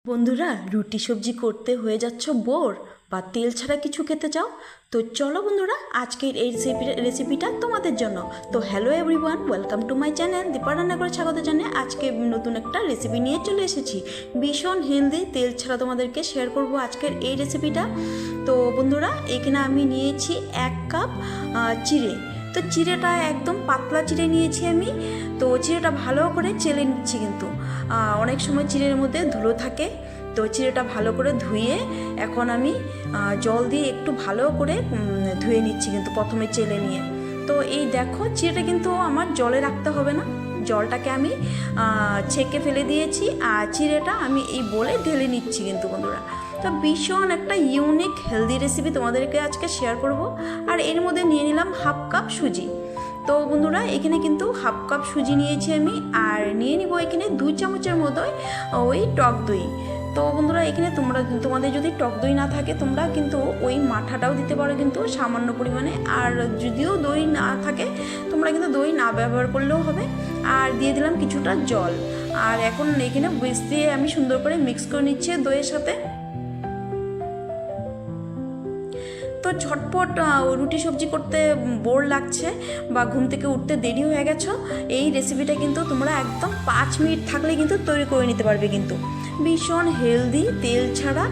বন্ধুরা, রুটি সবজি করতে হয়ে যাচ্ছ বোর বা তেল ছাড়া কিছু খেতে চাও? তো চলো বন্ধুরা, আজকের এই রেসিপিটা তোমাদের জন্য। তো hello everyone, welcome to my channel Deepa রান্না করে স্বাগত জানিয়ে আজকে নতুন একটা রেসিপি নিয়ে চলে এসেছি। ভীষণ হেলদি, তেল ছাড়া তোমাদেরকে শেয়ার করব আজকের এই রেসিপিটা। তো বন্ধুরা, এখানে আমি নিয়েছি 1 কাপ চিড়ে। তো চিড়েটা একদম পাতলা চিড়ে নিয়েছি আমি। তো চিড়েটা ভালো করে চেলে নিচ্ছি, কিন্তু অনেক সময় চিড়ের মধ্যে ধুলো থাকে। তো চিড়েটা ভালো করে ধুয়ে এখন আমি জল দিয়ে একটু ভালো করে ধুয়ে নিচ্ছি, কিন্তু প্রথমে চেলে নিয়ে। তো এই দেখো, চিড়েটা কিন্তু আমার জলে রাখতে হবে না, জলটাকে আমি ছেঁকে ফেলে দিয়েছি আর চিড়েটা আমি এই বলে ঢেলে নিচ্ছি কিন্তু বন্ধুরা। তো ভীষণ একটা ইউনিক হেলদি রেসিপি তোমাদেরকে আজকে শেয়ার করব। আর এর মধ্যে নিয়ে নিলাম 1/2 কাপ সুজি। তো বন্ধুরা, এখানে কিন্তু 1/2 কাপ সুজি নিয়েছি আমি, আর নিয়ে নিব এখানে 2 চামচের মতোই ওই টক দই। তো বন্ধুরা, এখানে তোমাদের যদি টক দই না থাকে তোমরা কিন্তু ওই মাঠাটাও দিতে পারো কিন্তু সামান্য পরিমাণে। আর যদিও দই না থাকে তোমরা কিন্তু দই না ব্যবহার করলেও হবে। আর দিয়ে দিলাম কিছুটা জল। আর এখন এখানে বিস্ক দিয়ে আমি সুন্দর করে মিক্স করে নিচ্ছি দইয়ের সাথে। তো ঝটপট রুটি সবজি করতে বোর লাগছে বা ঘুম থেকে উঠতে দেরি হয়ে গেছো, এই রেসিপিটা কিন্তু তোমরা একদম 5 মিনিট থাকলে কিন্তু তৈরি করে নিতে পারবে। কিন্তু ভীষণ হেলদি, তেল ছাড়া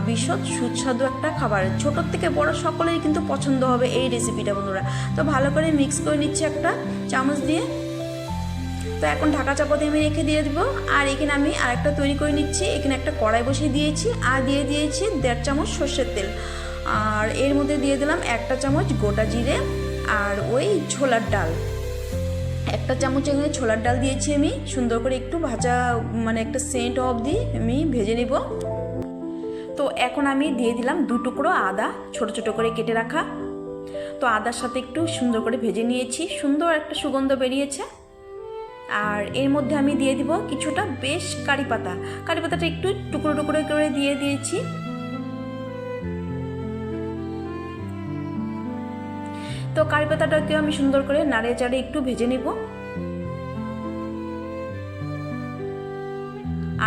ভীষণ সুস্বাদু একটা খাবার। ছোটোর থেকে বড় সকলেরই কিন্তু পছন্দ হবে এই রেসিপিটা বন্ধুরা। তো ভালো করে মিক্স করে নিচ্ছি একটা চামচ দিয়ে। তো এখন ঢাকা চাপা দিয়ে আমি রেখে দিয়ে দিব। আর এখানে আমি আরেকটা তৈরি করে নিচ্ছি। এখানে একটা কড়াই বসিয়ে দিয়েছি আর দিয়ে দিয়েছি 1.5 চামচ সর্ষের তেল। আর এর মধ্যে দিয়ে দিলাম 1 চামচ গোটা জিরে আর ওই ছোলার ডাল। 1 চামচ এখানে ছোলার ডাল দিয়েছি আমি। সুন্দর করে একটু ভাজা, মানে একটা সেন্ট অবধি আমি ভেজে নেব। তো এখন আমি দিয়ে দিলাম 2 টুকরো আদা, ছোট ছোট করে কেটে রাখা। তো আদার সাথে একটু সুন্দর করে ভেজে নিয়েছি, সুন্দর একটা সুগন্ধ বেরিয়েছে। আর এর মধ্যে আমি দিয়ে দিব কিছুটা বেশ কারি পাতা। কারি পাতাটা একটু টুকরো টুকরো করে দিয়ে দিয়েছি। তো কারি পাতাটাকেও আমি সুন্দর করে নাড়িয়ে চাড়িয়ে একটু ভেজে নেব।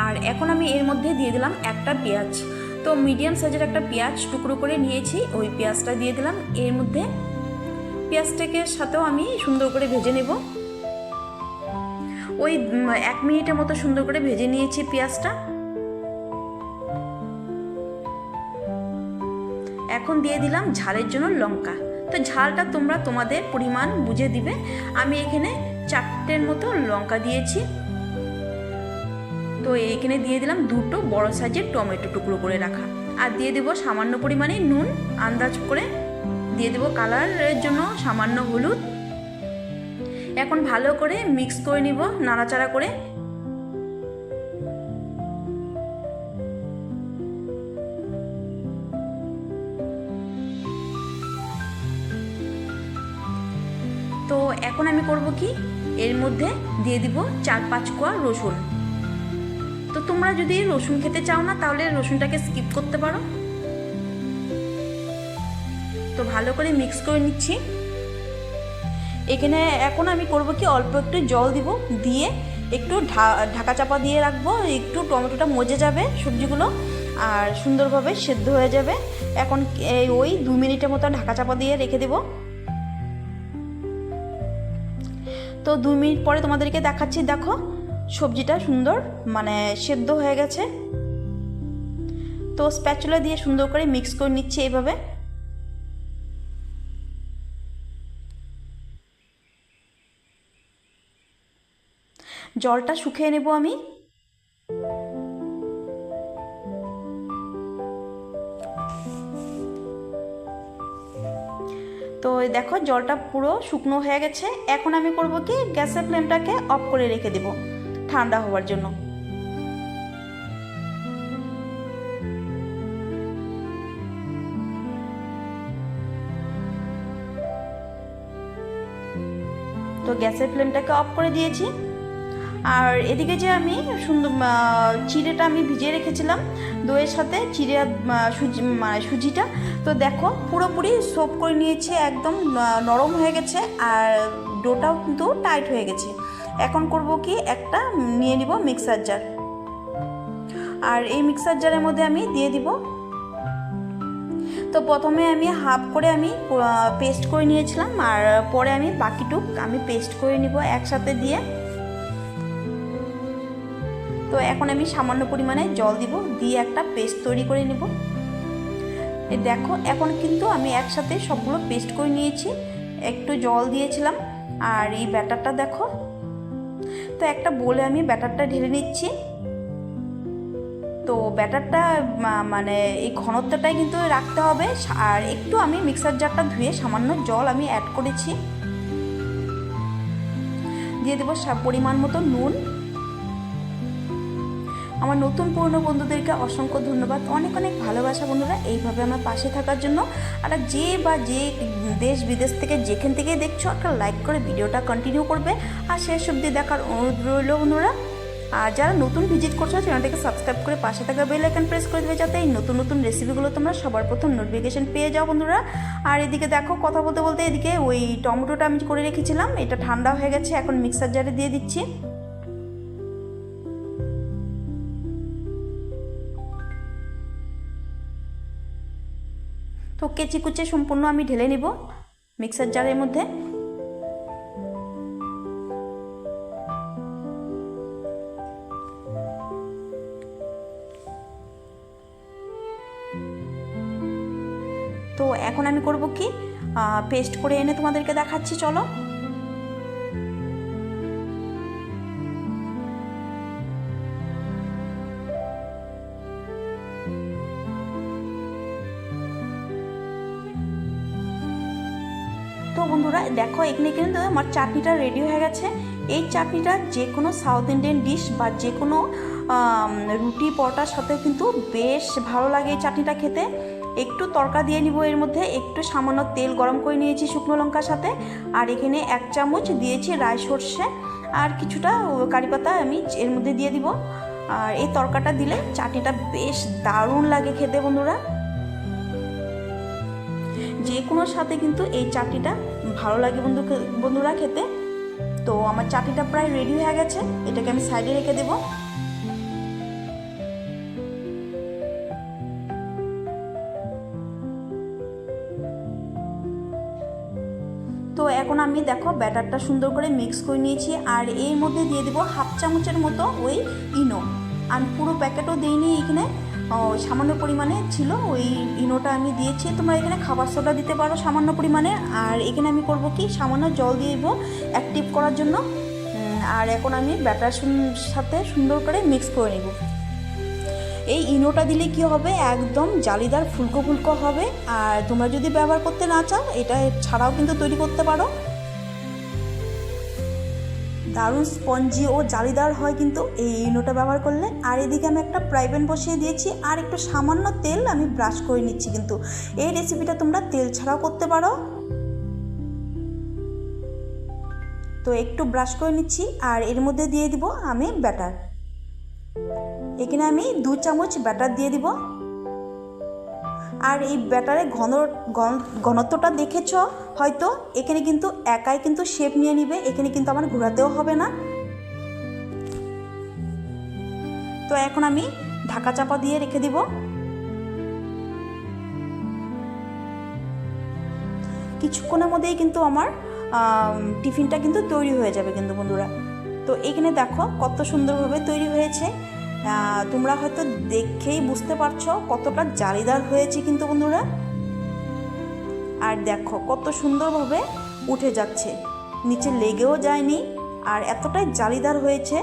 আর এখন আমি এর মধ্যে দিয়ে দিলাম একটা পেঁয়াজ। তো মিডিয়াম সাইজের একটা পেঁয়াজ টুকরো করে নিয়েছি, ওই পেঁয়াজটা দিয়ে দিলাম এর মধ্যে। পেঁয়াজটাকে সাথেও আমি সুন্দর করে ভেজে নেব। ওই 1 মিনিটের মতো সুন্দর করে ভেজে নিয়েছি পেঁয়াজটা। এখন দিয়ে দিলাম ঝালের জন্য লঙ্কা। তো ঝালটা তোমরা তোমাদের পরিমাণ বুঝে দিবে। আমি এখানে 4টের মতো লঙ্কা দিয়েছি। তো এখানে দিয়ে দিলাম 2টো বড় সাইজের টমেটো টুকরো করে রাখা। আর দিয়ে দেবো সামান্য পরিমাণে নুন, আন্দাজ করে দিয়ে দেবো কালারের জন্য সামান্য হলুদ। এখন ভালো করে মিক্স করে নিব নাড়াচাড়া করে। তো এখন আমি করব কি, এর মধ্যে দিয়ে দিব 4-5 কোয়া রসুন। তো তোমরা যদি রসুন খেতে চাও না তাহলে রসুনটাকে স্কিপ করতে পারো। তো ভালো করে মিক্স করে নিচ্ছি। এখানে এখন আমি করব কি, অল্প একটু জল দিব, দিয়ে একটু ঢাকা চাপা দিয়ে রাখবো। একটু টমেটোটা মজে যাবে সবজিগুলো আর সুন্দরভাবে সেদ্ধ হয়ে যাবে। এখন ওই 2 মিনিটের মতো ঢাকা চাপা দিয়ে রেখে দেবো। তো 2 মিনিট পরে তোমাদেরকে দেখাচ্ছি। দেখো, সবজিটা সুন্দর মানে সেদ্ধ হয়ে গেছে। তো স্প্যাচুলা দিয়ে সুন্দর করে মিক্স করে নিচ্ছি এইভাবে। জলটা শুকিয়ে নেব আমি। তো দেখো, জলটা পুরো শুকনো হয়ে গেছে। এখন আমি করব কি, গ্যাসের ফ্লেমটাকে অফ করে রেখে দেব ঠান্ডা হওয়ার জন্য। তো গ্যাসের ফ্লেমটাকে অফ করে দিয়েছি। আর এদিকে যে আমি সুন্দর চিড়েটা আমি ভিজিয়ে রেখেছিলাম দইয়ের সাথে, চিড়ে সুজিটা, তো দেখো পুরোপুরি সোপ করে নিয়েছি, একদম নরম হয়ে গেছে আর ডোটাও কিন্তু টাইট হয়ে গেছে। এখন করব কি, একটা নিয়ে নিব মিক্সার জার। আর এই মিক্সার জারের মধ্যে আমি দিয়ে দিব। তো প্রথমে আমি হাফ করে আমি পেস্ট করে নিয়েছিলাম, আর পরে আমি বাকিটুক আমি পেস্ট করে নিব একসাথে দিয়ে। তো এখন আমি সামান্য পরিমাণে জল দিব, দিয়ে একটা পেস্ট তৈরি করে নিব। এই দেখো এখন কিন্তু আমি একসাথে সবগুলো পেস্ট করে নিয়েছি, একটু জল দিয়েছিলাম। আর এই ব্যাটারটা দেখো, তো একটা বলে আমি ব্যাটারটা ঢেলে নিচ্ছি। তো ব্যাটারটা মানে এই ঘনত্বটাই কিন্তু রাখতে হবে। আর একটু আমি মিক্সার জারটা ধুয়ে সামান্য জল আমি অ্যাড করেছি, দিয়ে দেবো পরিমাণ মতো নুন। আমার নতুন পুরনো বন্ধুদেরকে অসংখ্য ধন্যবাদ, অনেক অনেক ভালোবাসা বন্ধুরা এইভাবে আমার পাশে থাকার জন্য। আর যে দেশ বিদেশ থেকে যেখান থেকে দেখছো একটা লাইক করে ভিডিওটা কন্টিনিউ করবে, আর শেষ অবধি দেখার অনুরোধ রইল বন্ধুরা। আর যারা নতুন ভিজিট করছো চ্যানেলটাকে সাবস্ক্রাইব করে পাশে থাকা বেল আইকন প্রেস করে দেবে, যাতে এই নতুন নতুন রেসিপিগুলো তোমরা সবার প্রথম নোটিফিকেশন পেয়ে যাও বন্ধুরা। আর এদিকে দেখো কথা বলতে বলতে এদিকে ওই টমেটোটা আমি করে রেখেছিলাম, এটা ঠান্ডা হয়ে গেছে, এখন মিক্সার জারে দিয়ে দিচ্ছি। তো কেচি কুচে সম্পূর্ণ আমি ঢেলে নিব মিক্সার জারের মধ্যে। তো এখন আমি করব কি, পেস্ট করে এনে তোমাদেরকে দেখাচ্ছি, চলো। তো বন্ধুরা দেখো এখানে কিন্তু আমার চাটনিটা রেডি হয়ে গেছে। এই চাটনিটা যে কোনো সাউথ ইন্ডিয়ান ডিশ বা যে কোনো রুটি পরোটার সাথে কিন্তু বেশ ভালো লাগে এই চাটনিটা খেতে। একটু তড়কা দিয়ে নিব, এর মধ্যে একটু সামান্য তেল গরম করে নিয়েছি শুকনো লঙ্কার সাথে, আর এখানে 1 চামচ দিয়েছি রাই সর্ষে, আর কিছুটা কারি পাতা আমি এর মধ্যে দিয়ে দিব। আর এই তড়কাটা দিলে চাটনিটা বেশ দারুণ লাগে খেতে বন্ধুরা, যে কোনোর সাথে কিন্তু এই চাটনিটা ভালো লাগে বন্ধুরা খেতে। তো আমার চাটনিটা প্রায় রেডি হয়ে গেছে, এটাকে আমি সাইডে রেখে দেব। তো এখন আমি দেখো ব্যাটারটা সুন্দর করে মিক্স করে নিয়েছি, আর এর মধ্যে দিয়ে দেবো 1/2 চামচের মতো ওই ইনো। আমি পুরো প্যাকেটও দিইনি, এখানে সামান্য পরিমাণে ছিল ওই ইনোটা আমি দিয়েছি। তোমরা এখানে খাবার সোডা দিতে পারো সামান্য পরিমাণে। আর এখানে আমি করব কি, সামান্য জল দিয়ে দেবো অ্যাক্টিভ করার জন্য। আর এখন আমি ব্যাটার সাথে সুন্দর করে মিক্স করে নেব। এই ইনোটা দিলে কি হবে, একদম জালিদার ফুলকো ফুলকো হবে। আর তোমরা যদি ব্যবহার করতে না চাও, এটা ছাড়াও কিন্তু তৈরি করতে পারো। দারুণ স্পঞ্জি ও জালিদার হয় কিন্তু এই ইনোটা ব্যবহার করলে। আর এদিকে আমি একটা ফ্রাই প্যান বসিয়ে দিয়েছি, আর একটু সামান্য তেল আমি ব্রাশ করে নিচ্ছি। কিন্তু এই রেসিপিটা তোমরা তেল ছাড়াও করতে পারো। তো একটু ব্রাশ করে নিচ্ছি, আর এর মধ্যে দিয়ে দিব আমি ব্যাটার। এখানে আমি 2 চামচ ব্যাটার দিয়ে দিব। আর এই ব্যাটারের ঘনত্বটা দেখেছ হয়তো, এখানে কিন্তু একাই কিন্তু শেপ নিয়ে নিবে, এখানে কিন্তু আমার ঘোরাতেও হবে না। তো এখন আমি ঢাকা চাপা দিয়ে রেখে দিব। কিছুক্ষণের মধ্যেই কিন্তু আমার টিফিনটা কিন্তু তৈরি হয়ে যাবে কিন্তু বন্ধুরা। তো এখানে দেখো কত সুন্দরভাবে তৈরি হয়েছে, তোমরা হয়তো দেখেই বুঝতে পারছো কতটা জালিদার হয়েছে কিন্তু বন্ধুরা। আর দেখো কত সুন্দরভাবে উঠে যাচ্ছে, নিচে লেগেও যায়নি, আর এতটাই জালিদার হয়েছে।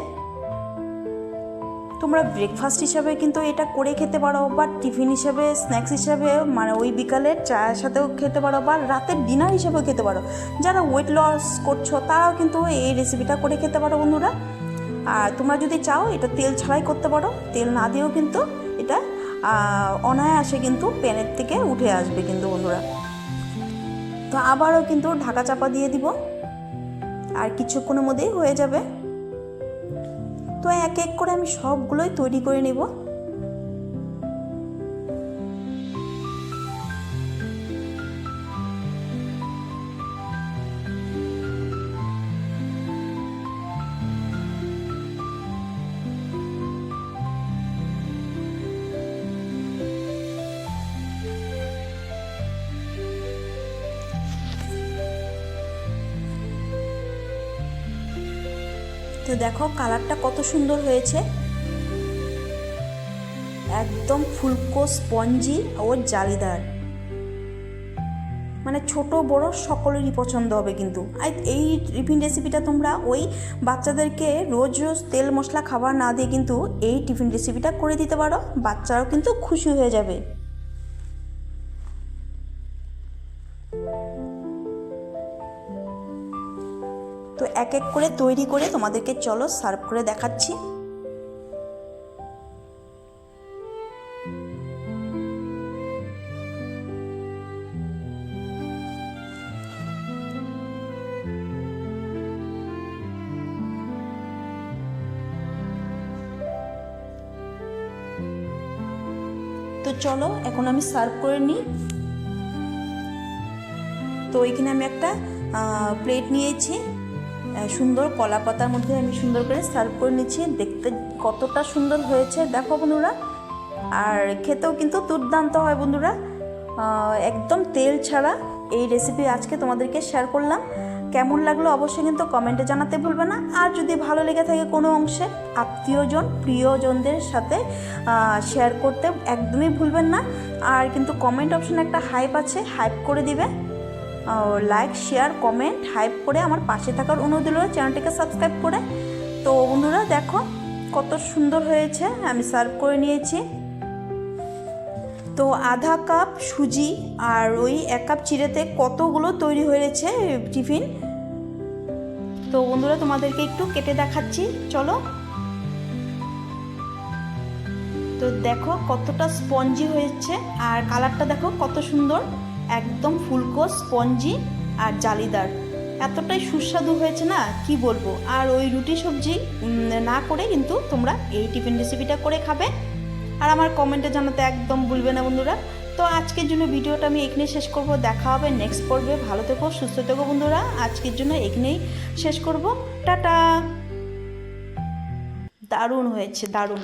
তোমরা ব্রেকফাস্ট হিসাবে কিন্তু এটা করে খেতে পারো, বা টিফিন হিসাবে স্ন্যাক্স হিসাবে মানে ওই বিকালের চায়ের সাথেও খেতে পারো, বা রাতের ডিনার হিসাবেও খেতে পারো। যারা ওয়েট লস করছো তারাও কিন্তু এই রেসিপিটা করে খেতে পারো বন্ধুরা। আর তোমরা যদি চাও এটা তেল ছাড়াই করতে পারো, তেল না দিয়েও কিন্তু এটা অনায়াসে কিন্তু প্যানের থেকে উঠে আসবে কিন্তু বন্ধুরা। তো আবারও কিন্তু ঢাকা চাপা দিয়ে দিব, আর কিছুক্ষণের মধ্যেই হয়ে যাবে। তো এক এক করে আমি সবগুলোই তৈরি করে নেব। দেখো কালারটা কত সুন্দর হয়েছে, একদম ফুলকো স্পঞ্জি ও জালিদার, মানে ছোট বড় সকলেরই পছন্দ হবে। কিন্তু এই টিফিন রেসিপিটা তোমরা ওই বাচ্চাদেরকে রোজ রোজ তেল মশলা খাবার না দিয়ে কিন্তু এই টিফিন রেসিপিটা করে দিতে পারো, বাচ্চারাও কিন্তু খুশি হয়ে যাবে। তো এক এক করে তৈরি করে তোমাদেরকে চলো সার্ভ করে দেখাচ্ছি। তো চলো এখন আমি সার্ভ করে নিই। তো এখানে আমি একটা প্লেট নিয়েছি, সুন্দর কলা পাতার মধ্যে আমি সুন্দর করে সার্ভ করে নিচ্ছি। দেখতে কতটা সুন্দর হয়েছে দেখো বন্ধুরা, আর খেতেও কিন্তু দুর্দান্ত হয় বন্ধুরা, একদম তেল ছাড়া এই রেসিপি আজকে তোমাদেরকে শেয়ার করলাম। কেমন লাগলো অবশ্যই কিন্তু কমেন্টে জানাতে ভুলবে না। আর যদি ভালো লেগে থাকে কোনো অংশে আত্মীয়জন প্রিয়জনদের সাথে শেয়ার করতে একদমই ভুলবেন না। আর কিন্তু কমেন্ট অপশানে একটা হাইপ আছে, হাইপ করে দিবে, লাইক শেয়ার কমেন্ট হাইপ করে আমার পাশে থাকার অনুরোধ রইল, চ্যানেলটিকে সাবস্ক্রাইব করে। তো বন্ধুরা দেখো কত সুন্দর হয়েছে, আমি সার্ভ করে নিয়েছি। তো আধা কাপ সুজি আর ওই 1 কাপ চিড়েতে কতগুলো তৈরি হয়েছে টিফিন। তো বন্ধুরা তোমাদেরকে একটু কেটে দেখাচ্ছি, চলো। তো দেখো কতটা স্পঞ্জি হয়েছে, আর কালারটা দেখো কত সুন্দর, একদম ফুলকো স্পঞ্জি আর জালিদার, এতটাই সুস্বাদু হয়েছে না কি বলবো। আর ওই রুটি সবজি না করে কিন্তু তোমরা এই টিফিন রেসিপিটা করে খাবে, আর আমার কমেন্টে জানাতে একদম ভুলবে না বন্ধুরা। তো আজকের জন্য ভিডিওটা আমি এখানেই শেষ করব, দেখা হবে নেক্সট পর্বে। ভালো থেকো, সুস্থ থেকো বন্ধুরা, আজকের জন্য এখানেই শেষ করব, টাটা। দারুণ হয়েছে, দারুণ।